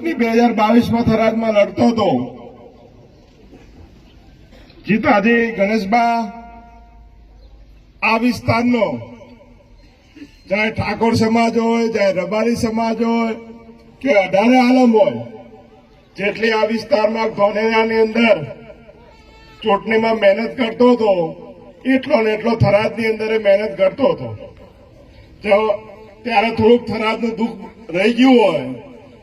ચૂંટણી 2022 થરાદમાં લડતો હતો. જીતાજી ગણેશબા આ વિસ્તારનો ચાહે ઠાકોર સમાજ હોય, ચાહે રબારી સમાજ હોય કે અઢારે આલમ હોય, જેટલી આ વિસ્તારમાં ધોનેરાની અંદર ચૂંટણીમાં મહેનત કરતો હતો એટલો ને એટલો થરાદની અંદર મહેનત કરતો હતો. જો ત્યારે થોડુંક થરાદનું દુઃખ રહી ગયું હોય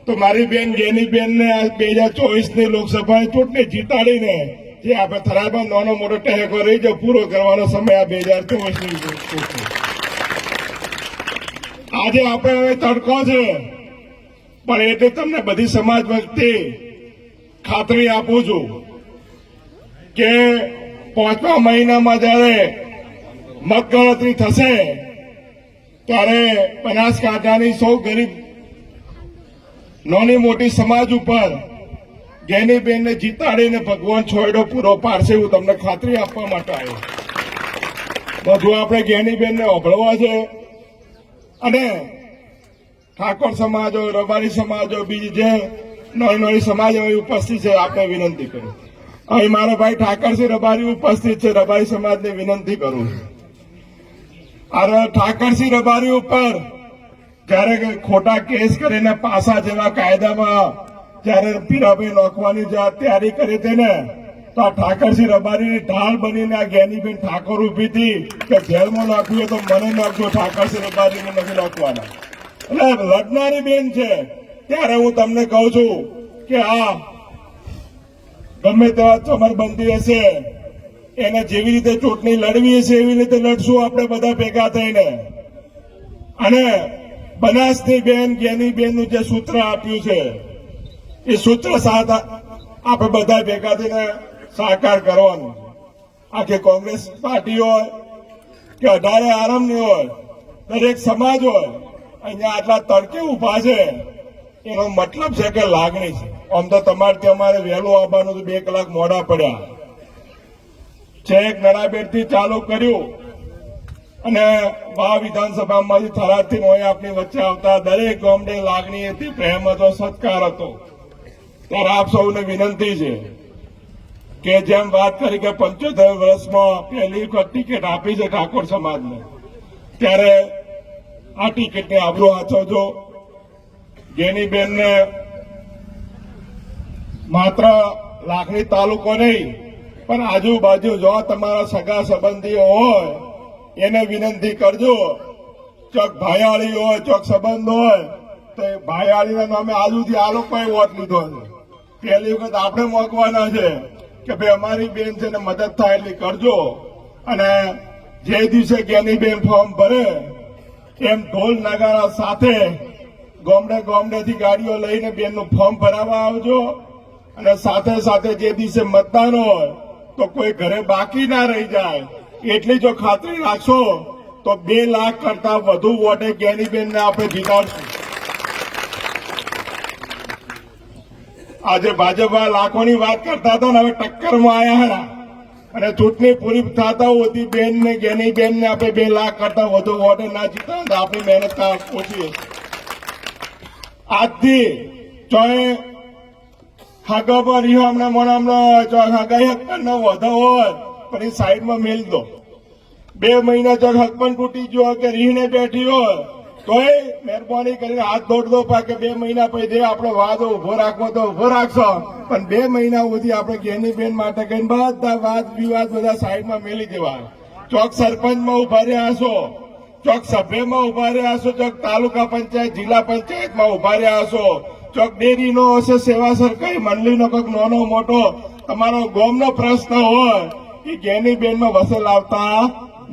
તો મારી બેન ગેનીબેનને 2024ની લોકસભાની ચૂંટણી જીતાડીને જે આપણે થરાદમાં નાનો મોટો ટેકો રહી જાય પૂરો કરવાનો સમય આ 2024ની ચૂંટણી. આજે આપણે હવે તડકો છે, પણ એટલે તમને બધી સમાજ વતી ખાતરી આપું છું કે 5મા મહિનામાં જયારે મતગણતરી થશે ત્યારે બનાસકાંઠાની સૌ ગરીબ નાની મોટી સમાજ ઉપર ગેનીબેનને જીતાડીને ભગવાન છોયડો પૂરો પાડશે એવું તમને ખાતરી આપવા માટે આવ્યો. બધું આપણે ગેનીબેનને ઓભળવા છે અને ઠાકોર સમાજ હોય, રબારી સમાજ હોય, બીજી જે નાની નાની સમાજ હોય ઉપસ્થિત છે આપણે વિનંતી કરું. અહીં મારા ભાઈ ઠાકરસિંહ રબારી ઉપસ્થિત છે, રબારી સમાજને વિનંતી કરું છું. આ ઠાકરસિંહ રબારી ઉપર જયારે ખોટા કેસ કરીને પાસા જેવા કાયદામાં જયારે પીરાભાઈ નોખવાની તૈયારી કરી હતી ને તો આ ઠાકરસિંહ રબારીની ઢાલ બનીને આ ગેનીબેન ઠાકોર ઉભી હતી કે જેલમાં નાખ્યું તો મને નાખજો, ઠાકરસિંહ રબારીને નથી નાખવાના. એટલે લડનારી બેન છે. ત્યારે હું તમને કહું છું કે આ ગમે તેવા ચમરબંધી હશે એને જેવી રીતે ચૂંટણી લડવી છે એવી રીતે લડશું આપણે બધા ભેગા થઈને. અને બનાસની બેન ગેનીબેનનું જે સૂત્ર આપ્યું છે એ સૂત્ર સાથે આપણે બધા ભેગા થઈને સાકાર કરવાનું. આખી કોંગ્રેસ પાર્ટી હોય કે અઢારે આલમની હોય, દરેક સમાજ હોય, અહીંયા આટલા તડકે ઉભા છે એનો મતલબ છે કે લાગણી છે. આમ તો તમારે અમારે વહેલું આવવાનું તો 2 કલાક મોડા પડ્યા. છેક નડાબેટથી ચાલુ કર્યું અને વા વિધાનસભામાંથી થરાદથી હોય આપણી વચ્ચે આવતા દરેક ગામડે લાગણી હતી, પ્રેમ હતો, સત્કાર હતો. ત્યારે આપ સૌને વિનંતી છે કે જેમ વાત કરી કે 75 વર્ષમાં પહેલી વખત ટિકિટ આપી છે ઠાકોર સમાજને, ત્યારે આ ટિકિટને આબરૂ સાચવજો. ગેનીબેનને માત્ર લાખણી તાલુકો નહીં પણ આજુબાજુ જો તમારા સગા સંબંધીઓ હોય એને વિનંતી કરજો. ચોક ભાયાળી હોય, ચોક સંબંધ હોય તો ભાયાળીના નામે આજુથી આ લોકોએ વોટ લીધો છે. પહેલી વખત આપણે મોકવાના છે કે ભાઈ અમારી બેન છે ને મદદ થાય એટલી કરજો. અને જે દિવસે ગેનીબેન ફોર્મ ભરે એમ ઢોલ નગારા સાથે ગામડે ગામડેથી ગાડીઓ લઈને બેનનું ફોર્મ ભરાવા આવજો. અને સાથે સાથે જે દિવસે મતદાન હોય તો કોઈ ઘરે બાકી ના રહી જાય એટલી જો ખાતરી રાખશો તો 2 લાખ કરતા વધુ વોટે ગેનીબેનને આપણે જીતાડશું. આજે ભાજપ લાખોની વાત કરતા હતા ને હવે ટક્કરમાં આવ્યા અને ચૂંટણી પૂરી થતા હોતી બેનને ગેનીબેનને આપણે 2 લાખ કરતા વધુ વોટે ના જીતા તો આપણી મહેનત ઓછી. આજથી ચોય હાગા પર રહ્યો હમણાં મોનામનો હગાઈ હકનો વધો હોય પણ એ સાઈડમાં મેલ દો. 2 મહિના ચોક હક પણ તૂટી ગયો કે રીહને બેઠી હોય તોય મહેરબાની કરીને હાથ દોડ દો કે 2 મહિના પછી આપણે વાદ ઉભો રાખવો તો ઉભો રાખશો, પણ 2 મહિના સુધી આપણે ગેનીબેન માટે કઈ બધા વાદ વિવાદ બધા સાઈડમાં મેલી દેવા. ચોક સરપંચમાં ઉભા રહ્યા છો, ચોક સભ્યમાં ઉભા રહ્યા છો, ચોક તાલુકા પંચાયત જિલ્લા પંચાયતમાં ઉભા રહ્યા છો, ચોક ડેરીનો હશે, સેવા સરકારી મંડળીનો કોઈક નાનો મોટો તમારો ગામનો પ્રશ્ન હોય એ ગેનીબેનમાં વસેલ આવતા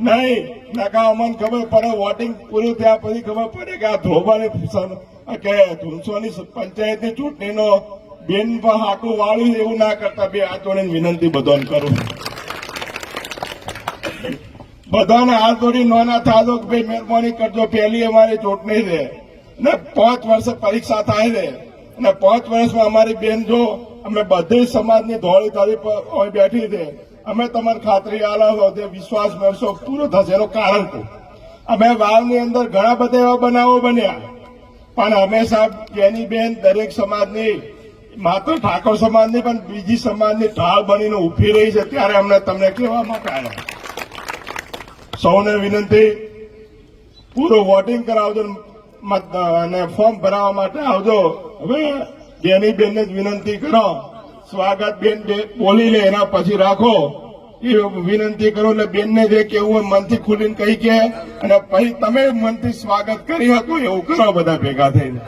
નહીં. નકા અમને ખબર પડે વોટિંગ પૂરું થયા પછી ખબર પડે કે આ ધ્રોબાની કે ધુનસોની પંચાયતની ચૂંટણીનો બેન પર હાકું વાળ્યું એવું ના કરતા. 2 હાથ જોડીને વિનંતી બધાને કરું. બધાને હાથ જોડી નોના થાજો કે ભાઈ મહેરબાની કરજો. પહેલી અમારી ચૂંટણી છે ને 5 વર્ષે પરીક્ષા થાય છે અને 5 વર્ષમાં અમારી બેન જો અમે બધી સમાજની ધોળી તાળી પર બેઠી છે. અમે તમારી ખાતરી આલો તે વિશ્વાસ મેળવશો પૂરો થશે. એનું કારણ શું? અમે વાવની અંદર ઘણા બધા એવા બનાવો બન્યા પણ અમે સાહેબ જેની બેન દરેક સમાજની માત્ર ઠાકોર સમાજની પણ બીજી સમાજની ઢાળ બનીને ઉભી રહી છે ત્યારે અમને તમને કહેવા માટે આવ્યા. સૌને વિનંતી, પૂરું વોટિંગ કરાવજો અને ફોર્મ ભરાવા માટે આવજો. હવે જેની બેનને જ વિનંતી કરો, સ્વાગત બેન બોલી લે એના પછી રાખો એ વિનંતી કરો એટલે બેનને જે કેવું હોય મનથી ખુલીને કહી કે અને પછી તમે મનથી સ્વાગત કરી શકો એવું કરો બધા ભેગા થઈને.